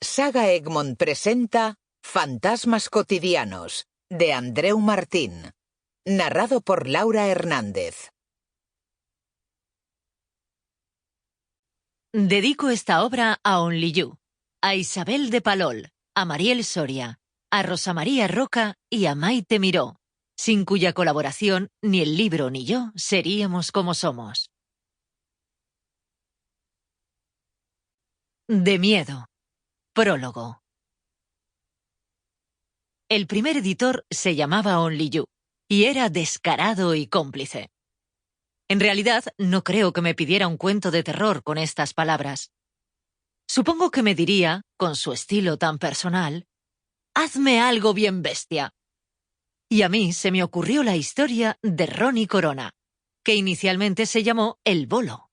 Saga Egmont presenta Fantasmas cotidianos, de Andreu Martín. Narrado por Laura Hernández. Dedico esta obra a Only You, a Isabel de Palol, a Mariel Soria, a Rosa María Roca y a Maite Miró, sin cuya colaboración ni el libro ni yo seríamos como somos. De miedo. Prólogo. El primer editor se llamaba Only You y era descarado y cómplice. En realidad, no creo que me pidiera un cuento de terror con estas palabras. Supongo que me diría, con su estilo tan personal, «Hazme algo bien bestia». Y a mí se me ocurrió la historia de Ronnie Corona, que inicialmente se llamó El Bolo.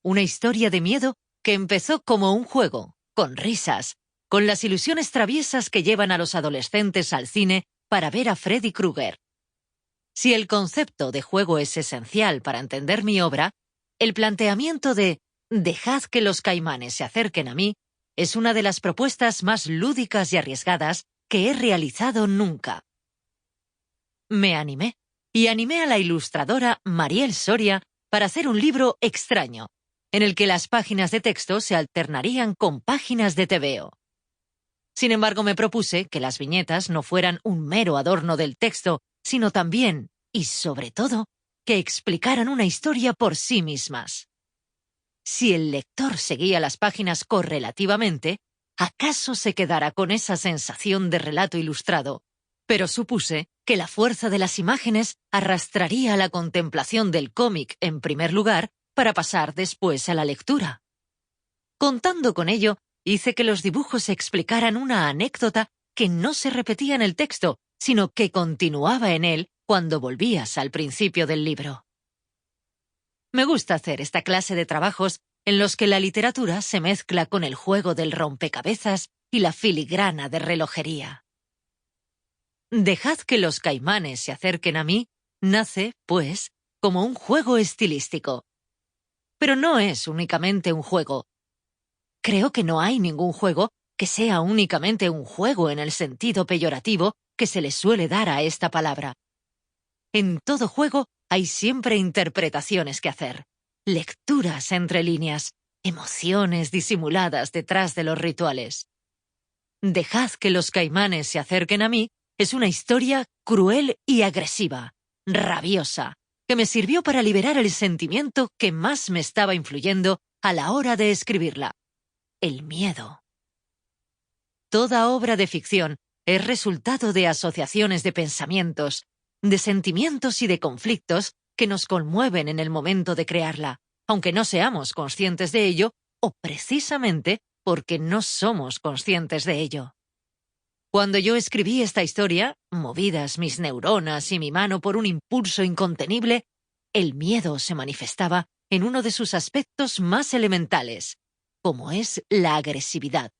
Una historia de miedo que empezó como un juego, con risas, con las ilusiones traviesas que llevan a los adolescentes al cine para ver a Freddy Krueger. Si el concepto de juego es esencial para entender mi obra, el planteamiento de «dejad que los caimanes se acerquen a mí» es una de las propuestas más lúdicas y arriesgadas que he realizado nunca. Me animé, y animé a la ilustradora Mariel Soria para hacer un libro extraño, en el que las páginas de texto se alternarían con páginas de tebeo. Sin embargo, me propuse que las viñetas no fueran un mero adorno del texto, sino también, y sobre todo, que explicaran una historia por sí mismas. Si el lector seguía las páginas correlativamente, ¿acaso se quedara con esa sensación de relato ilustrado? Pero supuse que la fuerza de las imágenes arrastraría a la contemplación del cómic en primer lugar para pasar después a la lectura. Contando con ello, hice que los dibujos explicaran una anécdota que no se repetía en el texto, sino que continuaba en él cuando volvías al principio del libro. Me gusta hacer esta clase de trabajos en los que la literatura se mezcla con el juego del rompecabezas y la filigrana de relojería. Dejad que los caimanes se acerquen a mí nace, pues, como un juego estilístico. Pero no es únicamente un juego. Creo que no hay ningún juego que sea únicamente un juego en el sentido peyorativo que se le suele dar a esta palabra. En todo juego hay siempre interpretaciones que hacer, lecturas entre líneas, emociones disimuladas detrás de los rituales. Dejad que los caimanes se acerquen a mí es una historia cruel y agresiva, rabiosa, que me sirvió para liberar el sentimiento que más me estaba influyendo a la hora de escribirla: el miedo. Toda obra de ficción es resultado de asociaciones de pensamientos, de sentimientos y de conflictos que nos conmueven en el momento de crearla, aunque no seamos conscientes de ello o precisamente porque no somos conscientes de ello. Cuando yo escribí esta historia, movidas mis neuronas y mi mano por un impulso incontenible, el miedo se manifestaba en uno de sus aspectos más elementales, como es la agresividad.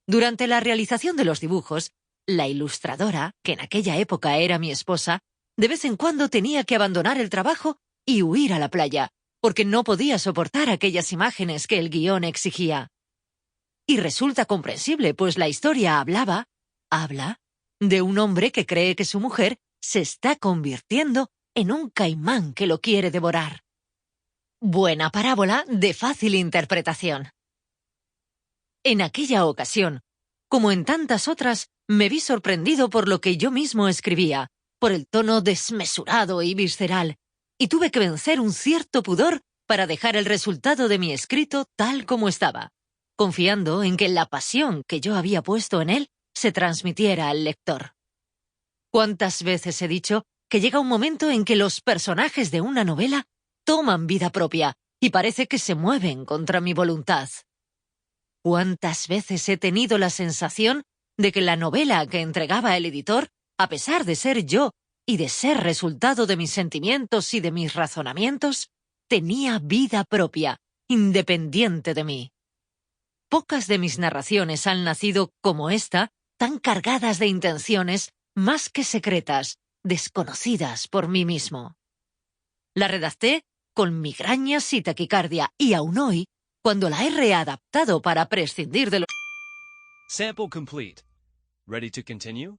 Durante la realización de los dibujos, la ilustradora, que en aquella época era mi esposa, de vez en cuando tenía que abandonar el trabajo y huir a la playa, porque no podía soportar aquellas imágenes que el guión exigía. Y resulta comprensible, pues la historia habla de un hombre que cree que su mujer se está convirtiendo en un caimán que lo quiere devorar. Buena parábola de fácil interpretación. En aquella ocasión, como en tantas otras, me vi sorprendido por lo que yo mismo escribía, por el tono desmesurado y visceral, y tuve que vencer un cierto pudor para dejar el resultado de mi escrito tal como estaba, confiando en que la pasión que yo había puesto en él se transmitiera al lector. ¿Cuántas veces he dicho que llega un momento en que los personajes de una novela toman vida propia y parece que se mueven contra mi voluntad? ¿Cuántas veces he tenido la sensación de que la novela que entregaba el editor, a pesar de ser yo y de ser resultado de mis sentimientos y de mis razonamientos, tenía vida propia, independiente de mí? Pocas de mis narraciones han nacido, como esta, tan cargadas de intenciones más que secretas, desconocidas por mí mismo. La redacté con migrañas y taquicardia, y aún hoy, cuando la he readaptado para prescindir de los Sample complete. Ready to continue?